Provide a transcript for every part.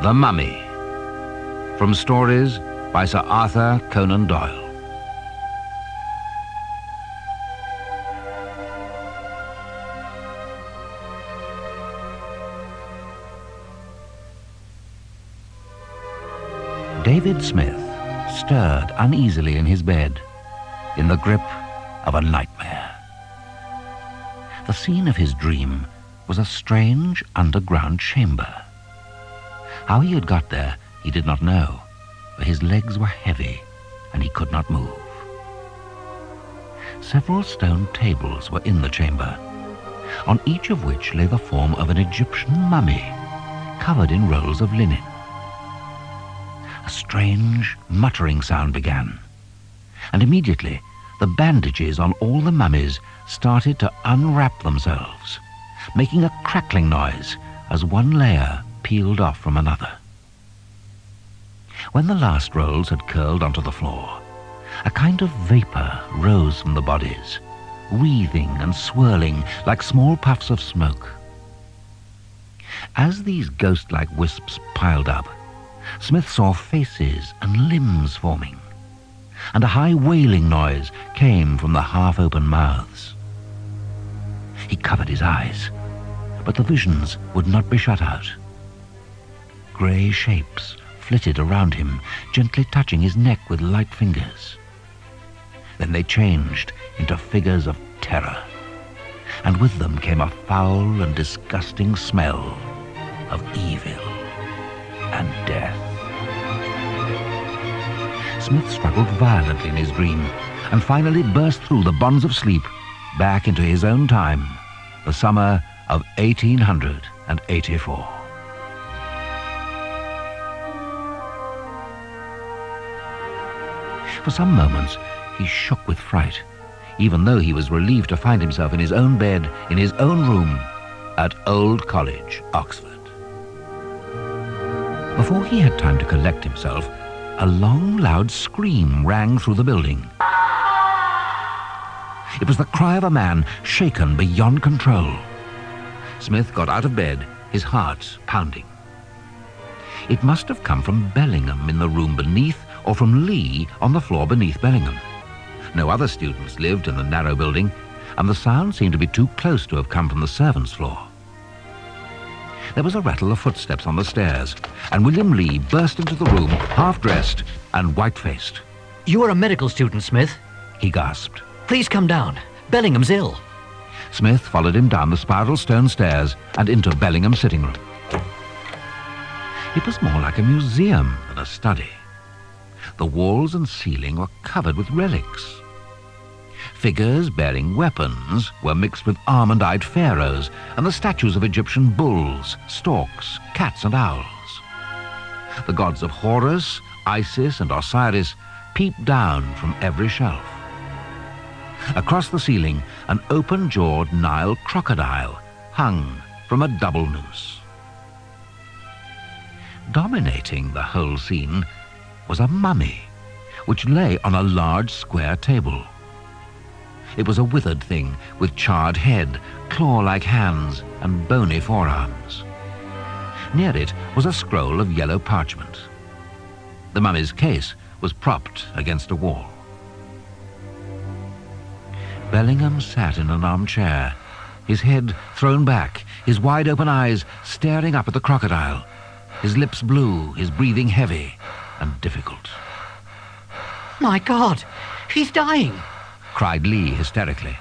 The Mummy. From stories by Sir Arthur Conan Doyle. David Smith stirred uneasily in his bed, in the grip of a nightmare. The scene of his dream was a strange underground chamber. How he had got there, he did not know, for his legs were heavy and he could not move. Several stone tables were in the chamber, on each of which lay the form of an Egyptian mummy, covered in rolls of linen. A strange, muttering sound began, and immediately the bandages on all the mummies started to unwrap themselves, making a crackling noise as one layer peeled off from another. When the last rolls had curled onto the floor, a kind of vapor rose from the bodies, wreathing and swirling like small puffs of smoke. As these ghost-like wisps piled up, Smith saw faces and limbs forming, and a high wailing noise came from the half-open mouths. He covered his eyes, but the visions would not be shut out. Grey shapes flitted around him, gently touching his neck with light fingers. Then they changed into figures of terror, and with them came a foul and disgusting smell of evil and death. Smith struggled violently in his dream and finally burst through the bonds of sleep back into his own time, the summer of 1884. For some moments he shook with fright, even though he was relieved to find himself in his own bed, in his own room, at Old College, Oxford. Before he had time to collect himself, a long, loud scream rang through the building. It was the cry of a man shaken beyond control. Smith got out of bed, his heart pounding. It must have come from Bellingham in the room beneath, or from Lee on the floor beneath Bellingham. No other students lived in the narrow building, and the sound seemed to be too close to have come from the servants' floor. There was a rattle of footsteps on the stairs, and William Lee burst into the room, half-dressed and white-faced. "You are a medical student, Smith," he gasped. "Please come down. Bellingham's ill." Smith followed him down the spiral stone stairs and into Bellingham's sitting room. It was more like a museum than a study. The walls and ceiling were covered with relics. Figures bearing weapons were mixed with almond-eyed pharaohs and the statues of Egyptian bulls, storks, cats and owls. The gods of Horus, Isis and Osiris peeped down from every shelf. Across the ceiling, an open-jawed Nile crocodile hung from a double noose. Dominating the whole scene was a mummy, which lay on a large square table. It was a withered thing with charred head, claw-like hands, and bony forearms. Near it was a scroll of yellow parchment. The mummy's case was propped against a wall. Bellingham sat in an armchair, his head thrown back, his wide-open eyes staring up at the crocodile, his lips blue, his breathing heavy and difficult. "My God, he's dying!" cried Lee hysterically.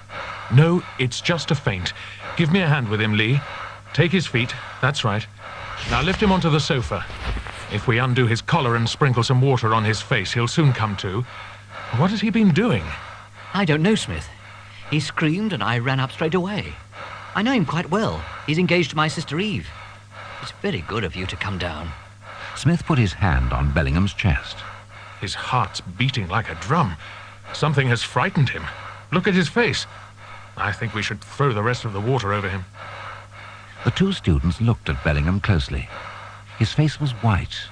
"No, it's just a faint. Give me a hand with him, Lee. Take his feet. That's right. Now lift him onto the sofa. If we undo his collar and sprinkle some water on his face, he'll soon come to. What has he been doing?" "I don't know, Smith. He screamed and I ran up straight away. I know him quite well. He's engaged to my sister Eve. It's very good of you to come down." Smith put his hand on Bellingham's chest. "His heart's beating like a drum. Something has frightened him. Look at his face. I think we should throw the rest of the water over him." The two students looked at Bellingham closely. His face was white,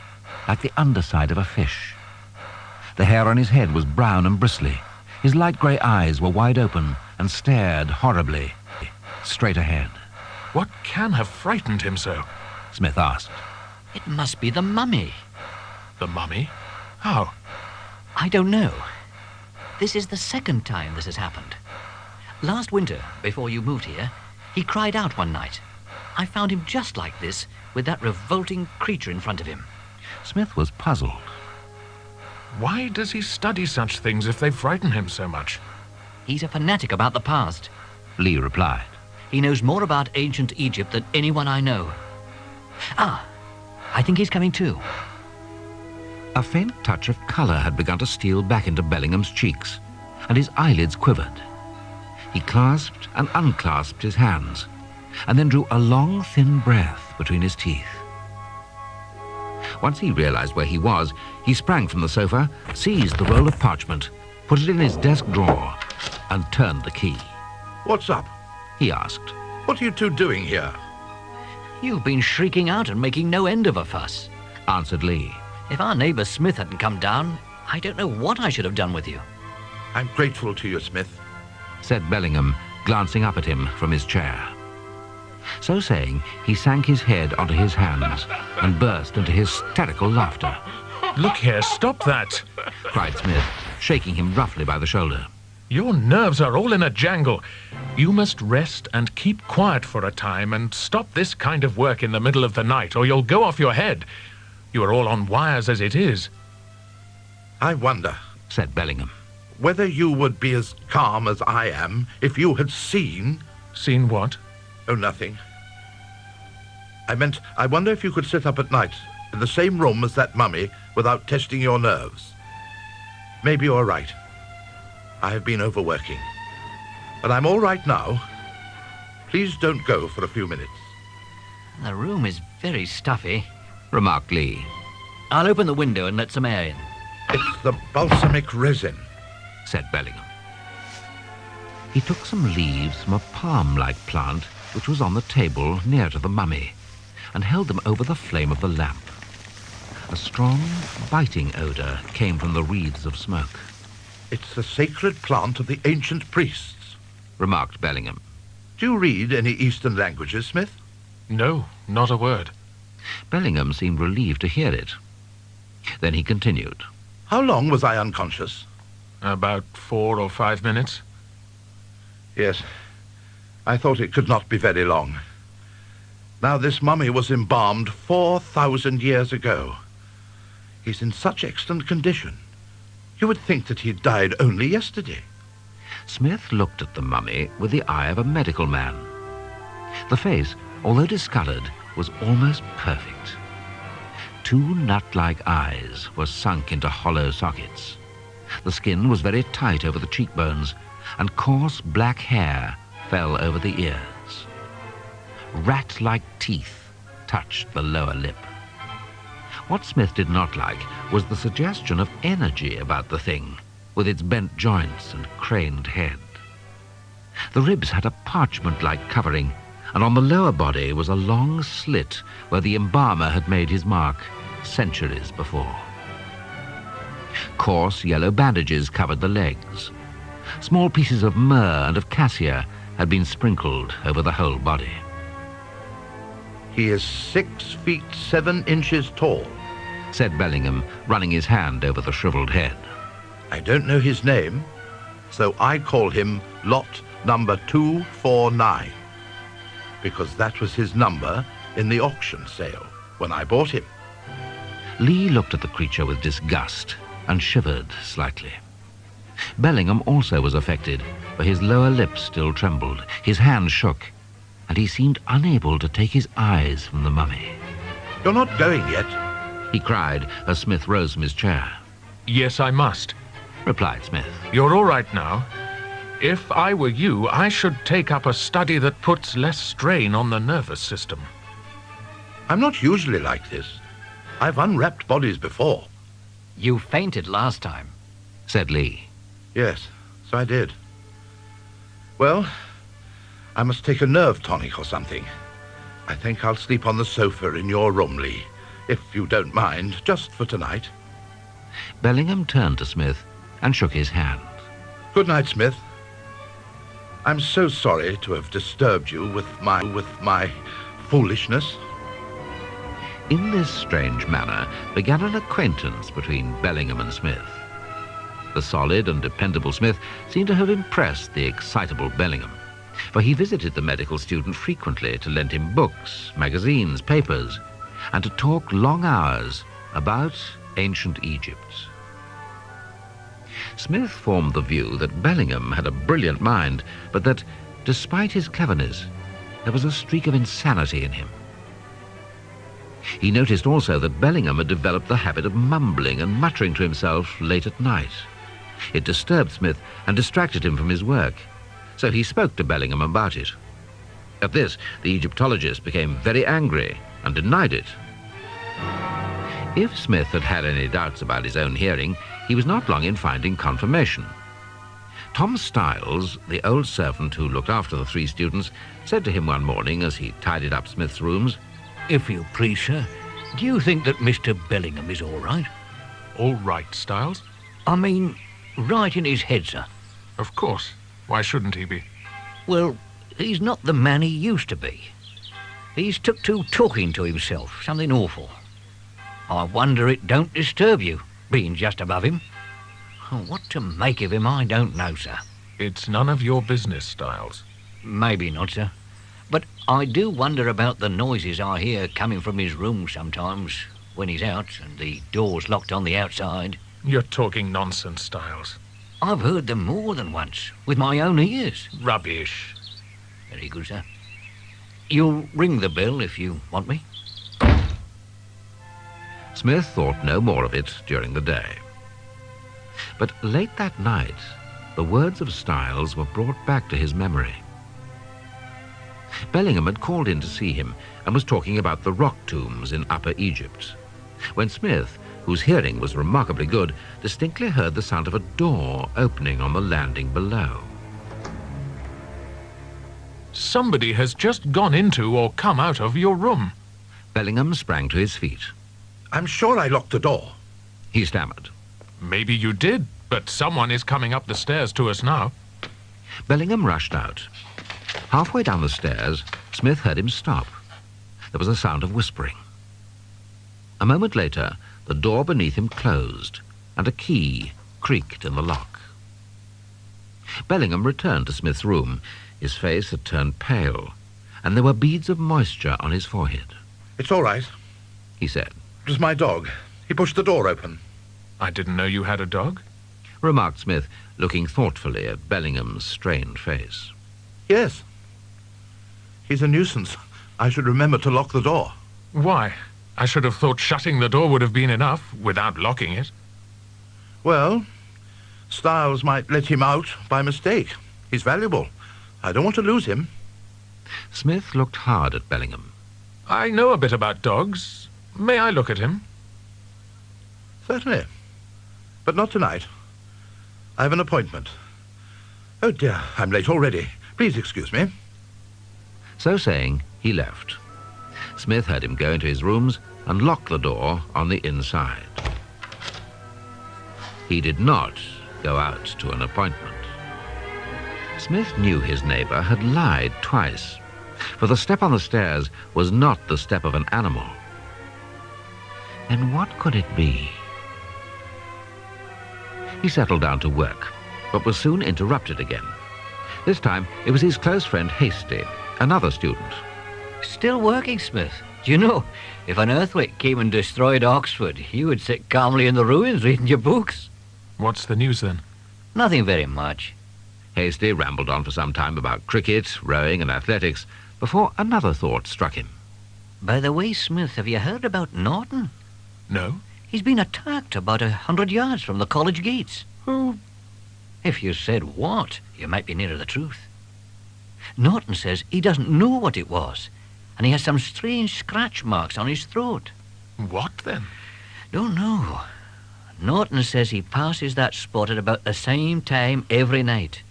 like the underside of a fish. The hair on his head was brown and bristly. His light grey eyes were wide open and stared horribly, straight ahead. "What can have frightened him so?" Smith asked. It must be the mummy. The mummy? How? I don't know. This is the second time this has happened. Last winter, before you moved here, he cried out one night. I found him just like this, with that revolting creature in front of him. Smith was puzzled. Why does he study such things if they frighten him so much? He's a fanatic about the past. Lee replied. He knows more about ancient Egypt than anyone I know. Ah, I think he's coming too. A faint touch of colour had begun to steal back into Bellingham's cheeks, and his eyelids quivered. He clasped and unclasped his hands, and then drew a long, thin breath between his teeth. Once he realized where he was, he sprang from the sofa, seized the roll of parchment, put it in his desk drawer, and turned the key. What's up? He asked. What are you two doing here? You've been shrieking out and making no end of a fuss. Answered Lee. If our neighbour Smith hadn't come down, I don't know what I should have done with you. I'm grateful to you, Smith. Said Bellingham, glancing up at him from his chair. So saying, he sank his head onto his hands and burst into hysterical laughter. Look here, stop that! Cried Smith, shaking him roughly by the shoulder. Your nerves are all in a jangle. You must rest and keep quiet for a time and stop this kind of work in the middle of the night, or you'll go off your head. You are all on wires as it is. I wonder, said Bellingham, whether you would be as calm as I am if you had seen... Seen what? Oh, nothing. I meant, I wonder if you could sit up at night in the same room as that mummy without testing your nerves. Maybe you're right. I have been overworking. But I'm all right now. Please don't go for a few minutes. The room is very stuffy. remarked Lee. I'll open the window and let some air in. It's the balsamic resin, said Bellingham. He took some leaves from a palm-like plant which was on the table near to the mummy and held them over the flame of the lamp. A strong, biting odour came from the wreaths of smoke. It's the sacred plant of the ancient priests, remarked Bellingham. Do you read any Eastern languages, Smith? No, not a word. Bellingham seemed relieved to hear it. Then he continued. How long was I unconscious? About 4 or 5 minutes. Yes, I thought it could not be very long. Now, this mummy was embalmed 4,000 years ago. He's in such excellent condition. You would think that he died only yesterday. Smith looked at the mummy with the eye of a medical man. The face, although discoloured, was almost perfect. 2 nut-like eyes were sunk into hollow sockets. The skin was very tight over the cheekbones, and coarse black hair fell over the ears. Rat-like teeth touched the lower lip. What Smith did not like was the suggestion of energy about the thing, with its bent joints and craned head. The ribs had a parchment-like covering, and on the lower body was a long slit where the embalmer had made his mark centuries before. Coarse yellow bandages covered the legs. Small pieces of myrrh and of cassia had been sprinkled over the whole body. He is 6 feet 7 inches tall, said Bellingham, running his hand over the shriveled head. I don't know his name, so I call him lot number 249, because that was his number in the auction sale when I bought him. Lee looked at the creature with disgust and shivered slightly. Bellingham also was affected, for his lower lip still trembled, his hand shook, and he seemed unable to take his eyes from the mummy. You're not going yet, he cried as Smith rose from his chair. Yes, I must, replied Smith. You're all right now. If I were you, I should take up a study that puts less strain on the nervous system. I'm not usually like this. I've unwrapped bodies before. You fainted last time, said Lee. Yes, so I did. Well, I must take a nerve tonic or something. I think I'll sleep on the sofa in your room, Lee, if you don't mind, just for tonight. Bellingham turned to Smith and shook his hand. Good night, Smith. I'm so sorry to have disturbed you with my foolishness. In this strange manner began an acquaintance between Bellingham and Smith. The solid and dependable Smith seemed to have impressed the excitable Bellingham, for he visited the medical student frequently to lend him books, magazines, papers, and to talk long hours about ancient Egypt. Smith formed the view that Bellingham had a brilliant mind, but that, despite his cleverness, there was a streak of insanity in him. He noticed also that Bellingham had developed the habit of mumbling and muttering to himself late at night. It disturbed Smith and distracted him from his work, so he spoke to Bellingham about it. At this, the Egyptologist became very angry and denied it. If Smith had had any doubts about his own hearing, he was not long in finding confirmation. Tom Styles, the old servant who looked after the three students, said to him one morning as he tidied up Smith's rooms, "If you please, sir, do you think that Mr. Bellingham is all right? All right, Styles? I mean, right in his head, sir." Of course. Why shouldn't he be? Well, he's not the man he used to be. He's took to talking to himself, something awful. I wonder it don't disturb you, being just above him. What to make of him, I don't know, sir. It's none of your business, Styles. Maybe not, sir. But I do wonder about the noises I hear coming from his room sometimes when he's out and the door's locked on the outside. You're talking nonsense, Styles. I've heard them more than once, with my own ears. Rubbish. Very good, sir. You'll ring the bell if you want me. Smith thought no more of it during the day. But late that night, the words of Styles were brought back to his memory. Bellingham had called in to see him and was talking about the rock tombs in Upper Egypt, when Smith, whose hearing was remarkably good, distinctly heard the sound of a door opening on the landing below. Somebody has just gone into or come out of your room. Bellingham sprang to his feet. I'm sure I locked the door. He stammered. Maybe you did, but someone is coming up the stairs to us now. Bellingham rushed out. Halfway down the stairs, Smith heard him stop. There was a sound of whispering. A moment later, the door beneath him closed, and a key creaked in the lock. Bellingham returned to Smith's room. His face had turned pale, and there were beads of moisture on his forehead. It's all right. He said. It was my dog. He pushed the door open. I didn't know you had a dog. Remarked Smith, looking thoughtfully at Bellingham's strained face. Yes. He's a nuisance. I should remember to lock the door. Why? I should have thought shutting the door would have been enough, without locking it. Well, Styles might let him out by mistake. He's valuable. I don't want to lose him. Smith looked hard at Bellingham. I know a bit about dogs. May I look at him? Certainly. But not tonight. I have an appointment. Oh dear, I'm late already. Please excuse me. So saying, he left. Smith heard him go into his rooms and lock the door on the inside. He did not go out to an appointment. Smith knew his neighbor had lied twice, for the step on the stairs was not the step of an animal. Then what could it be? He settled down to work, but was soon interrupted again. This time, it was his close friend Hasty, another student. Still working, Smith. Do you know, if an earthquake came and destroyed Oxford, you would sit calmly in the ruins reading your books. What's the news then? Nothing very much. Hasty rambled on for some time about cricket, rowing and athletics, before another thought struck him. By the way, Smith, have you heard about Norton? No? He's been attacked about 100 yards from the college gates. Who? If you said what, you might be nearer the truth. Norton says he doesn't know what it was, and he has some strange scratch marks on his throat. What then? Don't know. Norton says he passes that spot at about the same time every night.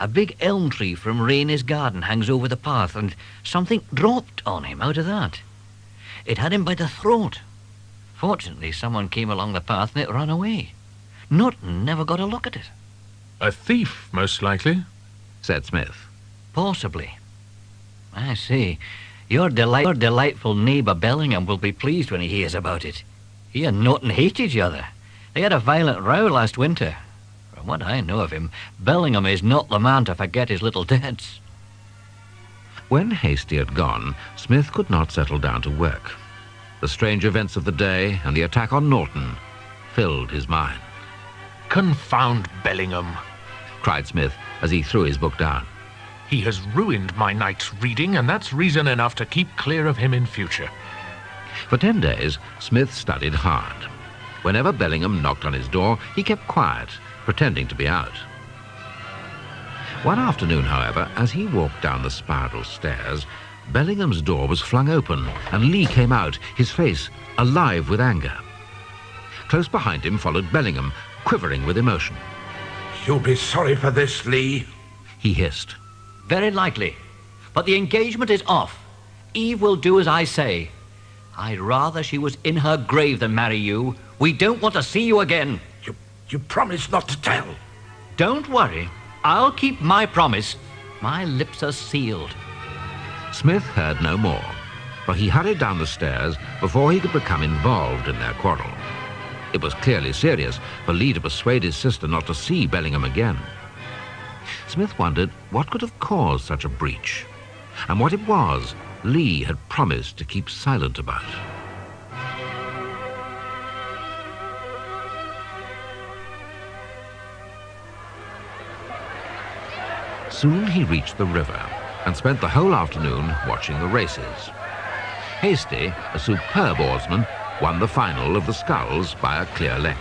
A big elm tree from Rainey's garden hangs over the path, and something dropped on him out of that. It had him by the throat. Fortunately, someone came along the path and it ran away. Norton never got a look at it. A thief, most likely. Said Smith. Possibly. I see. Your delightful neighbour Bellingham will be pleased when he hears about it. He and Norton hate each other. They had a violent row last winter. From what I know of him, Bellingham is not the man to forget his little debts. When Hasty had gone, Smith could not settle down to work. The strange events of the day and the attack on Norton filled his mind. Confound Bellingham. Cried Smith as he threw his book down. He has ruined my night's reading, and that's reason enough to keep clear of him in future. For 10 days, Smith studied hard. Whenever Bellingham knocked on his door, he kept quiet, pretending to be out. One afternoon, however, as he walked down the spiral stairs, Bellingham's door was flung open, and Lee came out, his face alive with anger. Close behind him followed Bellingham, quivering with emotion. You'll be sorry for this, Lee, he hissed. Very likely. But the engagement is off. Eve will do as I say. I'd rather she was in her grave than marry you. We don't want to see you again. You promised not to tell. Don't worry. I'll keep my promise. My lips are sealed. Smith heard no more, for he hurried down the stairs before he could become involved in their quarrel. It was clearly serious for Lee to persuade his sister not to see Bellingham again. Smith wondered what could have caused such a breach, and what it was Lee had promised to keep silent about. Soon he reached the river and spent the whole afternoon watching the races. Hasty, a superb oarsman, won the final of the sculls by a clear length.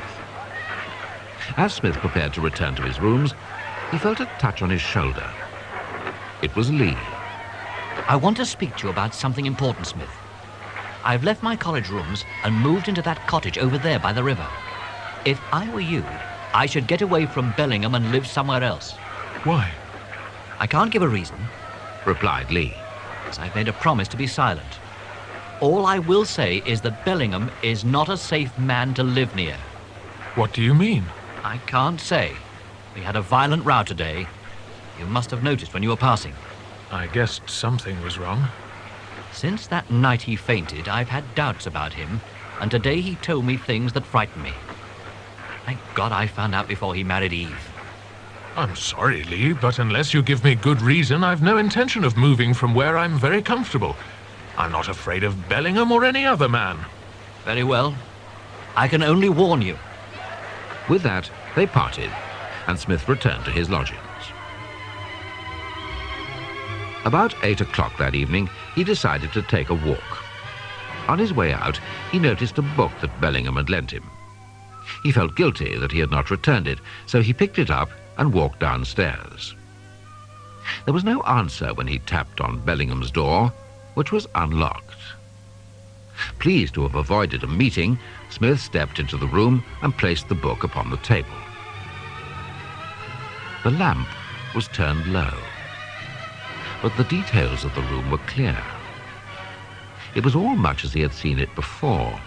As Smith prepared to return to his rooms, he felt a touch on his shoulder. It was Lee. I want to speak to you about something important, Smith. I've left my college rooms and moved into that cottage over there by the river. If I were you, I should get away from Bellingham and live somewhere else. Why? I can't give a reason, Replied Lee. as I've made a promise to be silent. All I will say is that Bellingham is not a safe man to live near. What do you mean? I can't say. We had a violent row today. You must have noticed when you were passing. I guessed something was wrong. Since that night he fainted, I've had doubts about him, and today he told me things that frighten me. Thank God I found out before he married Eve. I'm sorry, Lee, but unless you give me good reason, I've no intention of moving from where I'm very comfortable. I'm not afraid of Bellingham or any other man. Very well. I can only warn you. With that, they parted, and Smith returned to his lodgings. About 8 o'clock that evening, he decided to take a walk. On his way out, he noticed a book that Bellingham had lent him. He felt guilty that he had not returned it, so he picked it up and walked downstairs. There was no answer when he tapped on Bellingham's door, which was unlocked. Pleased to have avoided a meeting, Smith stepped into the room and placed the book upon the table. The lamp was turned low, but the details of the room were clear. It was all much as he had seen it before: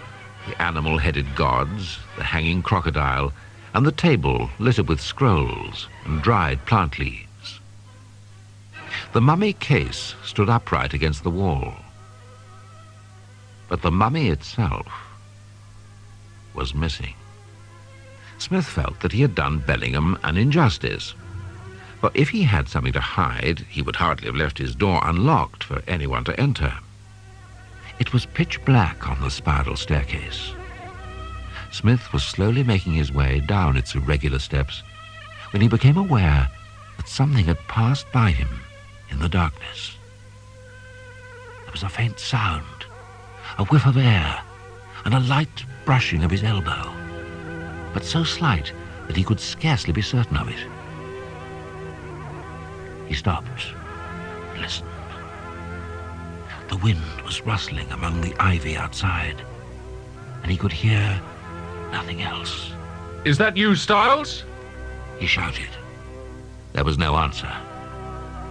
the animal-headed gods, the hanging crocodile, and the table littered with scrolls and dried plant leaves. The mummy case stood upright against the wall, but the mummy itself was missing. Smith felt that he had done Bellingham an injustice, for if he had something to hide, he would hardly have left his door unlocked for anyone to enter. It was pitch black on the spiral staircase. Smith was slowly making his way down its irregular steps when he became aware that something had passed by him in the darkness. There was a faint sound, a whiff of air, and a light brushing of his elbow, but so slight that he could scarcely be certain of it. He stopped and listened. The wind was rustling among the ivy outside, and he could hear nothing else. Is that you, Styles? He shouted. There was no answer.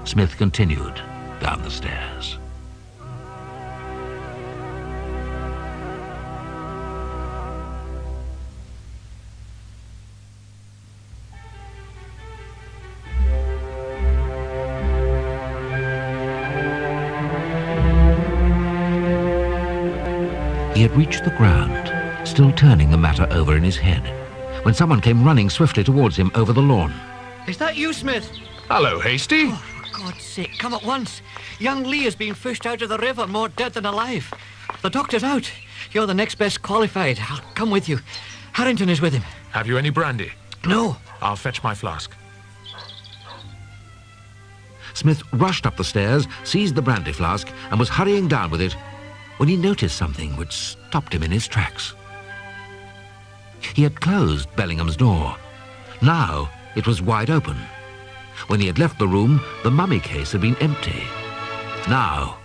Smith continued down the stairs. He had reached the ground, still turning the matter over in his head, when someone came running swiftly towards him over the lawn. Is that you, Smith? Hello, Hasty. Oh, for God's sake, come at once. Young Lee has been fished out of the river, more dead than alive. The doctor's out. You're the next best qualified. I'll come with you. Harrington is with him. Have you any brandy? No. I'll fetch my flask. Smith rushed up the stairs, seized the brandy flask, and was hurrying down with it when he noticed something which stopped him in his tracks. He had closed Bellingham's door. Now it was wide open. When he had left the room, the mummy case had been empty. Now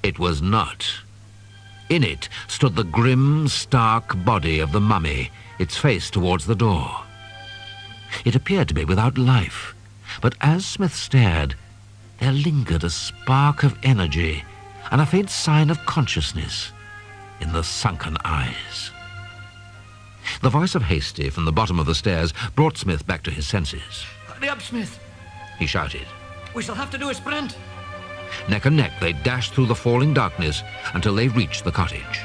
it was not. In it stood the grim, stark body of the mummy, its face towards the door. It appeared to be without life, but as Smith stared, there lingered a spark of energy and a faint sign of consciousness in the sunken eyes. The voice of Hasty from the bottom of the stairs brought Smith back to his senses. Hurry up, Smith. He shouted. We shall have to do a sprint. Neck and neck, they dashed through the falling darkness until they reached the cottage.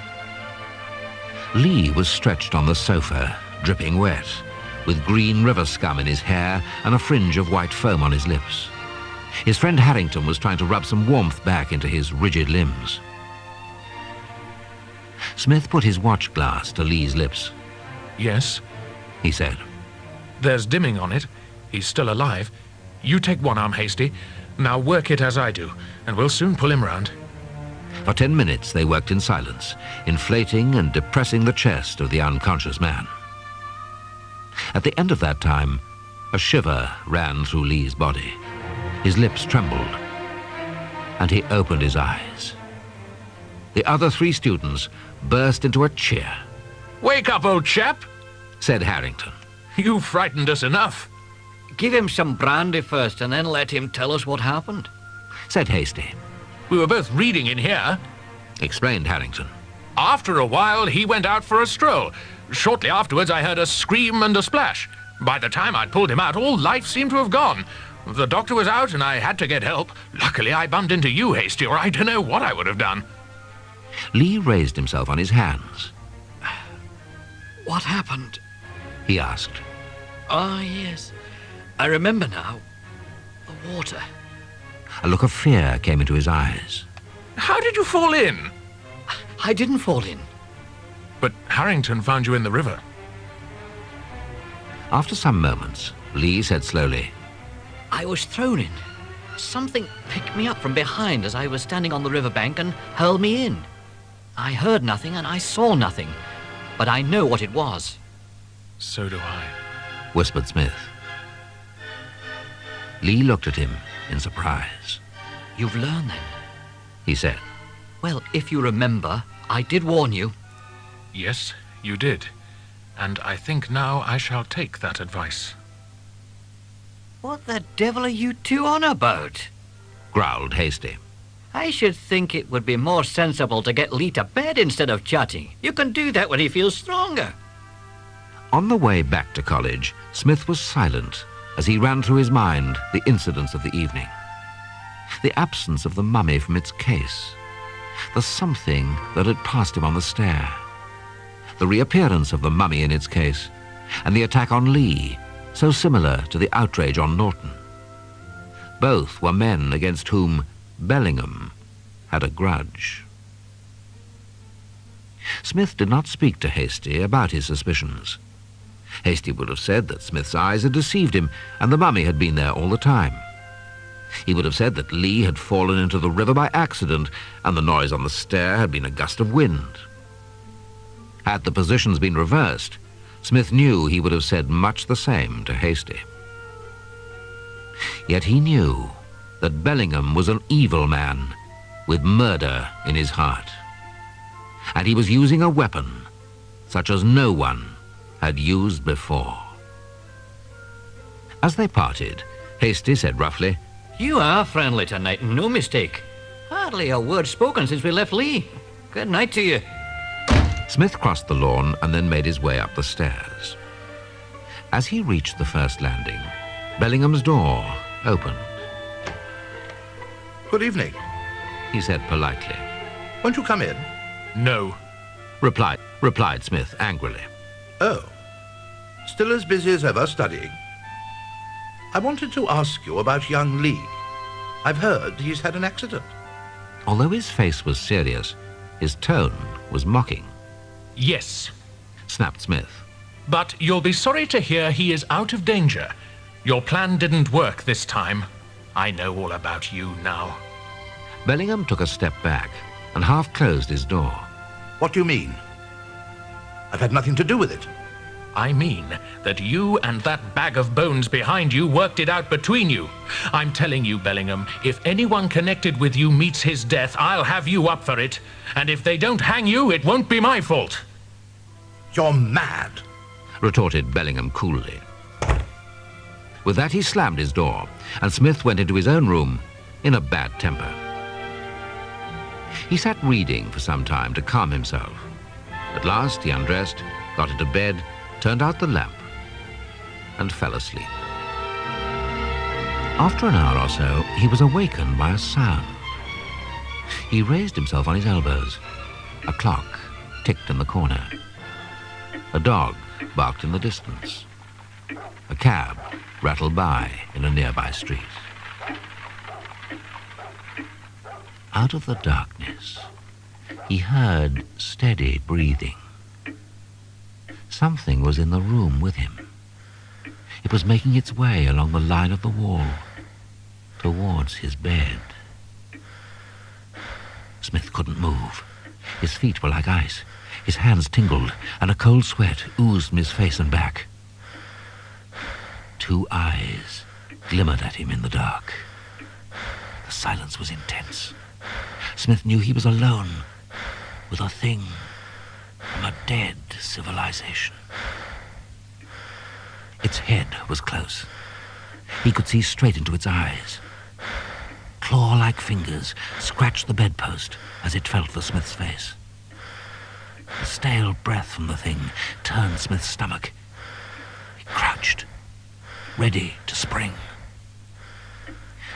Lee was stretched on the sofa, dripping wet, with green river scum in his hair and a fringe of white foam on his lips. His friend Harrington was trying to rub some warmth back into his rigid limbs. Smith put his watch glass to Lee's lips. Yes? He said. There's dimming on it. He's still alive. You take one arm, Hasty. Now work it as I do, and we'll soon pull him round. For 10 minutes they worked in silence, inflating and depressing the chest of the unconscious man. At the end of that time, a shiver ran through Lee's body. His lips trembled, and he opened his eyes. The other 3 students burst into a cheer. Wake up, old chap, said Harrington. You've frightened us enough. Give him some brandy first and then let him tell us what happened, said Hasty. We were both reading in here, explained Harrington. After a while, he went out for a stroll. Shortly afterwards, I heard a scream and a splash. By the time I'd pulled him out, all life seemed to have gone. The doctor was out and I had to get help. Luckily, I bumped into you, Hasty, or I don't know what I would have done. Lee raised himself on his hands. What happened? He asked. Ah, yes. I remember now. The water. A look of fear came into his eyes. How did you fall in? I didn't fall in. But Harrington found you in the river. After some moments, Lee said slowly, I was thrown in. Something picked me up from behind as I was standing on the riverbank and hurled me in. I heard nothing and I saw nothing, but I know what it was. So do I, whispered Smith. Lee looked at him in surprise. You've learned then? He said. Well, if you remember, I did warn you. Yes, you did. And I think now I shall take that advice. What the devil are you 2 on about? Growled Hasty. I should think it would be more sensible to get Lee to bed instead of chatting. You can do that when he feels stronger. On the way back to college, Smith was silent as he ran through his mind the incidents of the evening. The absence of the mummy from its case, the something that had passed him on the stair, the reappearance of the mummy in its case, and the attack on Lee, so similar to the outrage on Norton. Both were men against whom Bellingham had a grudge. Smith did not speak to Hasty about his suspicions. Hasty would have said that Smith's eyes had deceived him and the mummy had been there all the time. He would have said that Lee had fallen into the river by accident and the noise on the stair had been a gust of wind. Had the positions been reversed, Smith knew he would have said much the same to Hasty. Yet he knew that Bellingham was an evil man with murder in his heart. And he was using a weapon such as no one had used before. As they parted, Hasty said roughly, You are friendly tonight, no mistake. Hardly a word spoken since we left Lee. Good night to you. Smith crossed the lawn and then made his way up the stairs. As he reached the first landing, Bellingham's door opened. Good evening. He said politely. Won't you come in? No. replied Smith angrily. Oh, still as busy as ever studying? I wanted to ask you about young Lee. I've heard he's had an accident. Although his face was serious, his tone was mocking. Yes, Snapped Smith. but you'll be sorry to hear he is out of danger. Your plan didn't work this time. I know all about you now. Bellingham took a step back and half closed his door. What do you mean? I've had nothing to do with it. I mean that you and that bag of bones behind you worked it out between you. I'm telling you, Bellingham, if anyone connected with you meets his death, I'll have you up for it. And if they don't hang you, it won't be my fault. You're mad. Retorted Bellingham coolly. With that, he slammed his door, and Smith went into his own room in a bad temper. He sat reading for some time to calm himself. At last, he undressed, got into bed, turned out the lamp, and fell asleep. After an hour or so, he was awakened by a sound. He raised himself on his elbows. A clock ticked in the corner. A dog barked in the distance. A cab rattled by in a nearby street. Out of the darkness, he heard steady breathing. Something was in the room with him. It was making its way along the line of the wall towards his bed. Smith couldn't move. His feet were like ice. His hands tingled, and a cold sweat oozed from his face and back. Two eyes glimmered at him in the dark. The silence was intense. Smith knew he was alone with a thing from a dead civilization. Its head was close. He could see straight into its eyes. Claw-like fingers scratched the bedpost as it felt the Smith's face. The stale breath from the thing turned Smith's stomach. He crouched, ready to spring.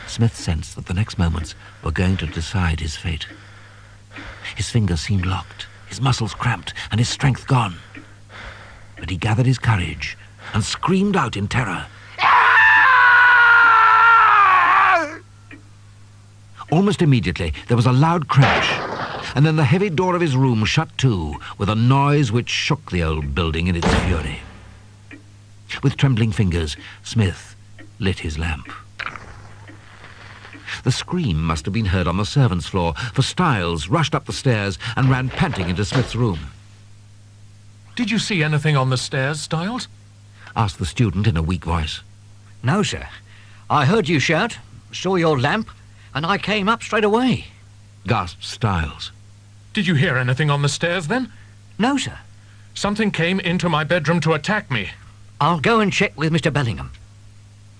Smith sensed that the next moments were going to decide his fate. His fingers seemed locked, his muscles cramped, and his strength gone. But he gathered his courage and screamed out in terror. Almost immediately, there was a loud crash, and then the heavy door of his room shut to with a noise which shook the old building in its fury. With trembling fingers, Smith lit his lamp. The scream must have been heard on the servants' floor, for Styles rushed up the stairs and ran panting into Smith's room. Did you see anything on the stairs, Styles? Asked the student in a weak voice. No, sir. I heard you shout, saw your lamp, and I came up straight away. Gasped Styles. Did you hear anything on the stairs then? No, sir. Something came into my bedroom to attack me. I'll go and check with Mr. Bellingham.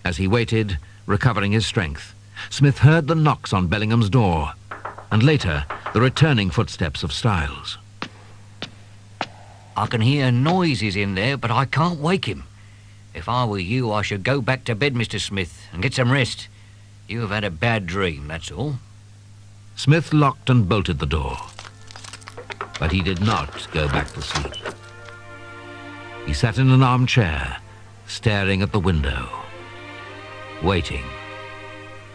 As he waited, recovering his strength, Smith heard the knocks on Bellingham's door, and later the returning footsteps of Styles. I can hear noises in there, but I can't wake him. If I were you, I should go back to bed, Mr. Smith, and get some rest. You have had a bad dream, that's all. Smith locked and bolted the door, but he did not go back to sleep. He sat in an armchair, staring at the window, waiting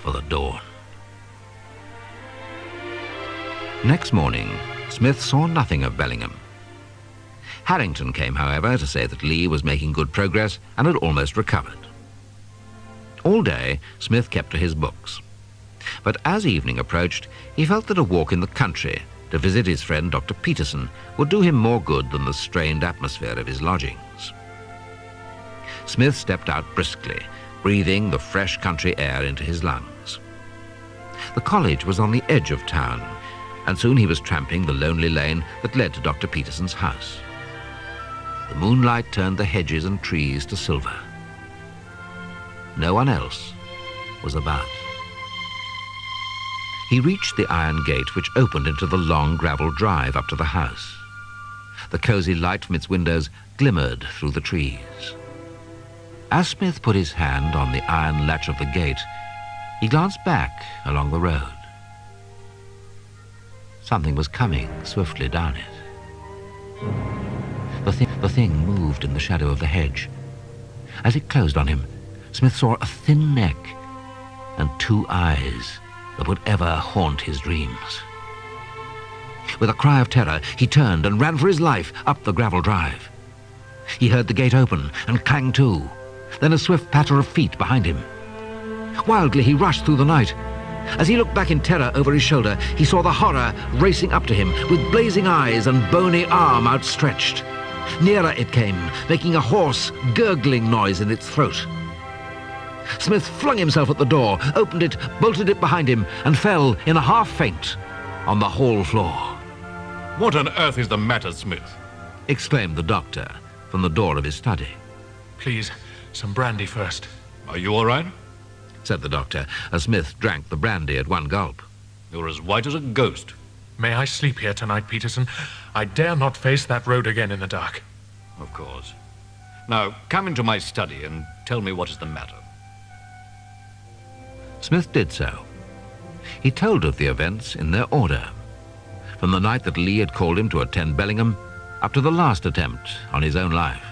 for the dawn. Next morning, Smith saw nothing of Bellingham. Harrington came, however, to say that Lee was making good progress and had almost recovered. All day, Smith kept to his books. But as evening approached, he felt that a walk in the country to visit his friend Dr. Peterson would do him more good than the strained atmosphere of his lodgings. Smith stepped out briskly, breathing the fresh country air into his lungs. The college was on the edge of town, and soon he was tramping the lonely lane that led to Dr. Peterson's house. The moonlight turned the hedges and trees to silver. No one else was about. He reached the iron gate which opened into the long gravel drive up to the house. The cosy light from its windows glimmered through the trees. As Smith put his hand on the iron latch of the gate, he glanced back along the road. Something was coming swiftly down it. The thing moved in the shadow of the hedge. As it closed on him, Smith saw a thin neck and two eyes that would ever haunt his dreams. With a cry of terror, he turned and ran for his life up the gravel drive. He heard the gate open and clang to, then a swift patter of feet behind him. Wildly, he rushed through the night. As he looked back in terror over his shoulder, he saw the horror racing up to him with blazing eyes and bony arm outstretched. Nearer it came, making a hoarse, gurgling noise in its throat. Smith flung himself at the door, opened it, bolted it behind him, and fell in a half-faint on the hall floor. What on earth is the matter, Smith? Exclaimed the doctor from the door of his study. Please, some brandy first. Are you all right? Said the doctor, as Smith drank the brandy at one gulp. You're as white as a ghost. May I sleep here tonight, Peterson? I dare not face that road again in the dark. Of course. Now, come into my study and tell me what is the matter. Smith did so. He told of the events in their order, from the night that Lee had called him to attend Bellingham up to the last attempt on his own life.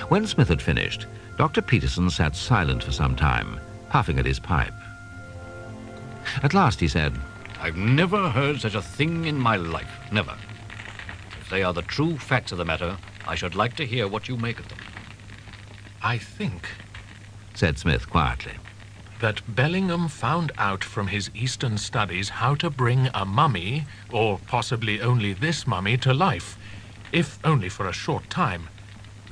When Smith had finished, Dr. Peterson sat silent for some time, puffing at his pipe. At last he said, I've never heard such a thing in my life. Never. If they are the true facts of the matter, I should like to hear what you make of them. I think, said Smith quietly, that Bellingham found out from his Eastern studies how to bring a mummy, or possibly only this mummy, to life, if only for a short time.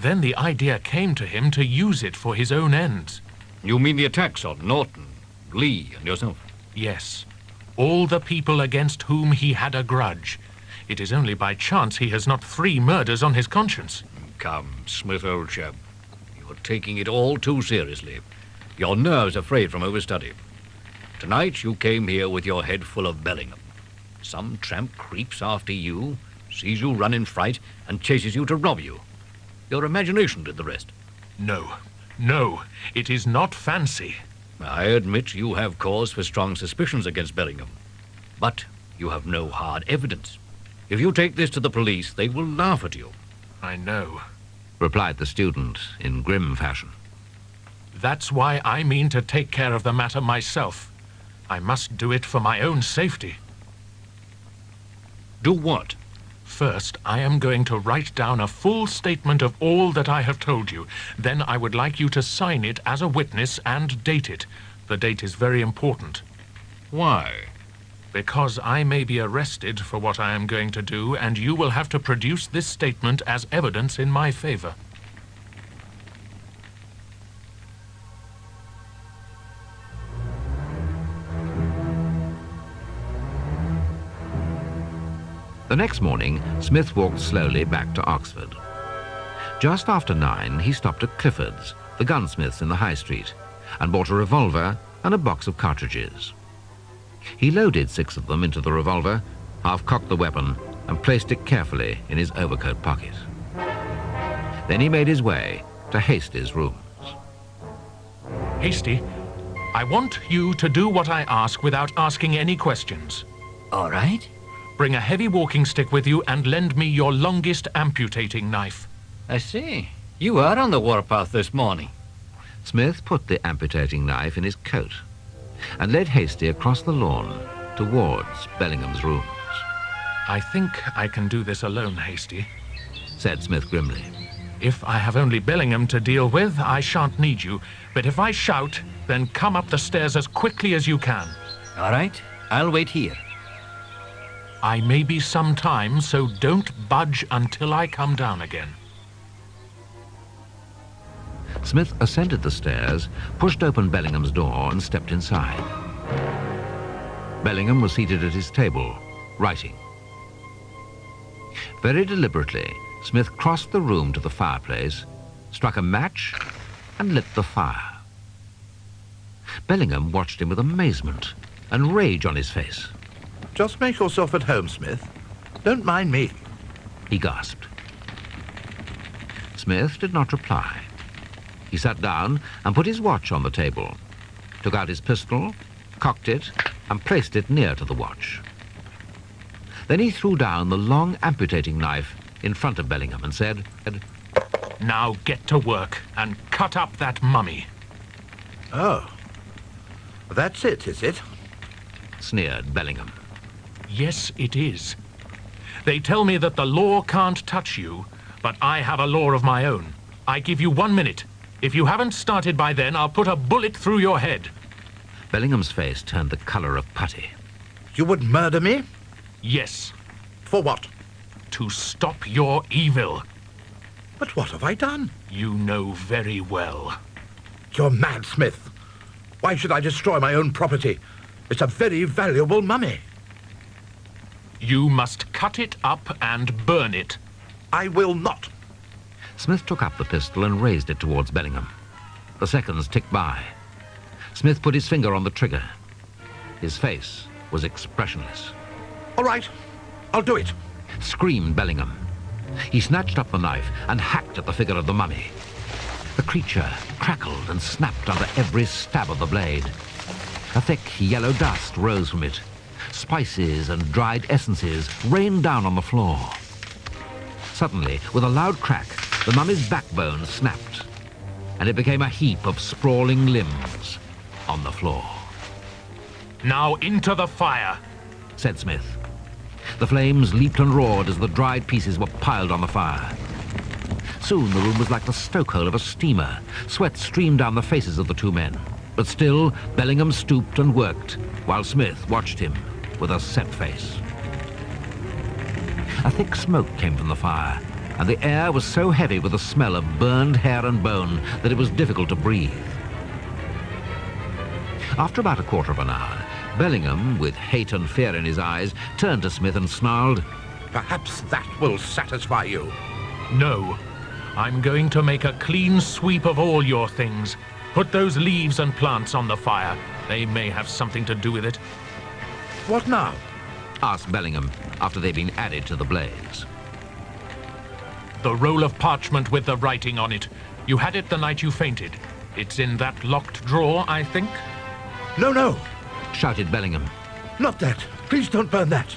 Then the idea came to him to use it for his own ends. You mean the attacks on Norton, Lee, and yourself? Yes. All the people against whom he had a grudge. It is only by chance he has not 3 murders on his conscience. Come, Smith, old chap. You're taking it all too seriously. Your nerves are frayed from overstudy. Tonight you came here with your head full of Bellingham. Some tramp creeps after you, sees you run in fright, and chases you to rob you. Your imagination did the rest. No, it is not fancy. I admit you have cause for strong suspicions against Bellingham. But you have no hard evidence. If you take this to the police, they will laugh at you. I know, replied the student in grim fashion. That's why I mean to take care of the matter myself. I must do it for my own safety. Do what? First, I am going to write down a full statement of all that I have told you. Then I would like you to sign it as a witness and date it. The date is very important. Why? Because I may be arrested for what I am going to do, and you will have to produce this statement as evidence in my favor. The next morning, Smith walked slowly back to Oxford. Just after 9, he stopped at Clifford's, the gunsmith's in the High Street, and bought a revolver and a box of cartridges. He loaded 6 of them into the revolver, half-cocked the weapon, and placed it carefully in his overcoat pocket. Then he made his way to Hasty's rooms. Hasty, I want you to do what I ask without asking any questions. All right. Bring a heavy walking stick with you and lend me your longest amputating knife. I see. You are on the warpath this morning. Smith put the amputating knife in his coat and led Hasty across the lawn towards Bellingham's rooms. I think I can do this alone, Hasty, said Smith grimly. If I have only Bellingham to deal with, I shan't need you. But if I shout, then come up the stairs as quickly as you can. All right. I'll wait here. I may be some time, so don't budge until I come down again. Smith ascended the stairs, pushed open Bellingham's door, and stepped inside. Bellingham was seated at his table, writing. Very deliberately, Smith crossed the room to the fireplace, struck a match, and lit the fire. Bellingham watched him with amazement and rage on his face. Just make yourself at home, Smith. Don't mind me. He gasped. Smith did not reply. He sat down and put his watch on the table, took out his pistol, cocked it, and placed it near to the watch. Then he threw down the long amputating knife in front of Bellingham and said, Now get to work and cut up that mummy. Oh. That's it, is it? sneered Bellingham. Yes, it is. They tell me that the law can't touch you, but I have a law of my own. I give you 1 minute. If you haven't started by then, I'll put a bullet through your head. Bellingham's face turned the colour of putty. You would murder me? Yes, For what? to stop your evil. But what have I done? You know very well. You're mad, Smith. Why should I destroy my own property? It's a very valuable mummy. You must cut it up and burn it. I will not. Smith took up the pistol and raised it towards Bellingham. The seconds ticked by. Smith put his finger on the trigger. His face was expressionless. All right, I'll do it. Screamed Bellingham. He snatched up the knife and hacked at the figure of the mummy. The creature crackled and snapped under every stab of the blade. A thick yellow dust rose from it. Spices and dried essences rained down on the floor. Suddenly, with a loud crack, the mummy's backbone snapped, and it became a heap of sprawling limbs on the floor. Now into the fire. Said Smith. The flames leaped and roared as the dried pieces were piled on the fire. Soon the room was like the stokehole of a steamer. Sweat streamed down the faces of the two men. But still, Bellingham stooped and worked, while Smith watched him with a set face. A thick smoke came from the fire, and the air was so heavy with the smell of burned hair and bone that it was difficult to breathe. After about a quarter of an hour, Bellingham, with hate and fear in his eyes, turned to Smith and snarled, Perhaps that will satisfy you. No. I'm going to make a clean sweep of all your things. Put those leaves and plants on the fire. They may have something to do with it. What now? asked Bellingham, after they'd been added to the blaze. The roll of parchment with the writing on it. You had it the night you fainted. It's in that locked drawer, I think? No, no, Shouted Bellingham. not that. Please don't burn that.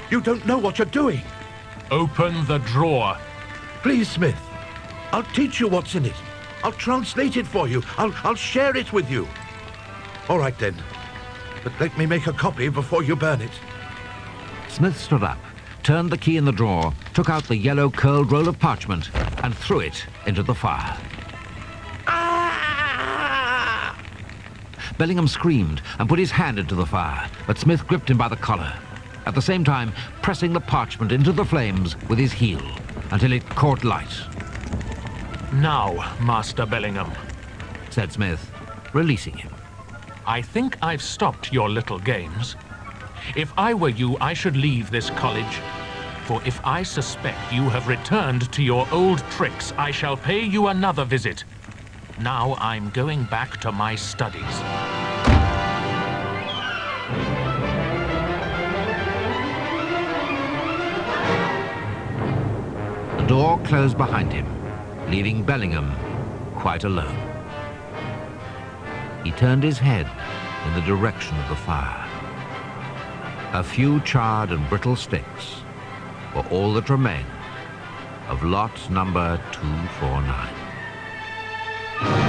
You don't know what you're doing. Open the drawer. Please, Smith. I'll teach you what's in it. I'll translate it for you. I'll share it with you. All right, then. But let me make a copy before you burn it. Smith stood up, turned the key in the drawer, took out the yellow curled roll of parchment, and threw it into the fire. Ah! Bellingham screamed and put his hand into the fire, but Smith gripped him by the collar, at the same time pressing the parchment into the flames with his heel until it caught light. Now, Master Bellingham. Said Smith, releasing him. I think I've stopped your little games. If I were you, I should leave this college. For if I suspect you have returned to your old tricks, I shall pay you another visit. Now I'm going back to my studies. The door closed behind him, leaving Bellingham quite alone. He turned his head in the direction of the fire. A few charred and brittle sticks were all that remained of lot number 249.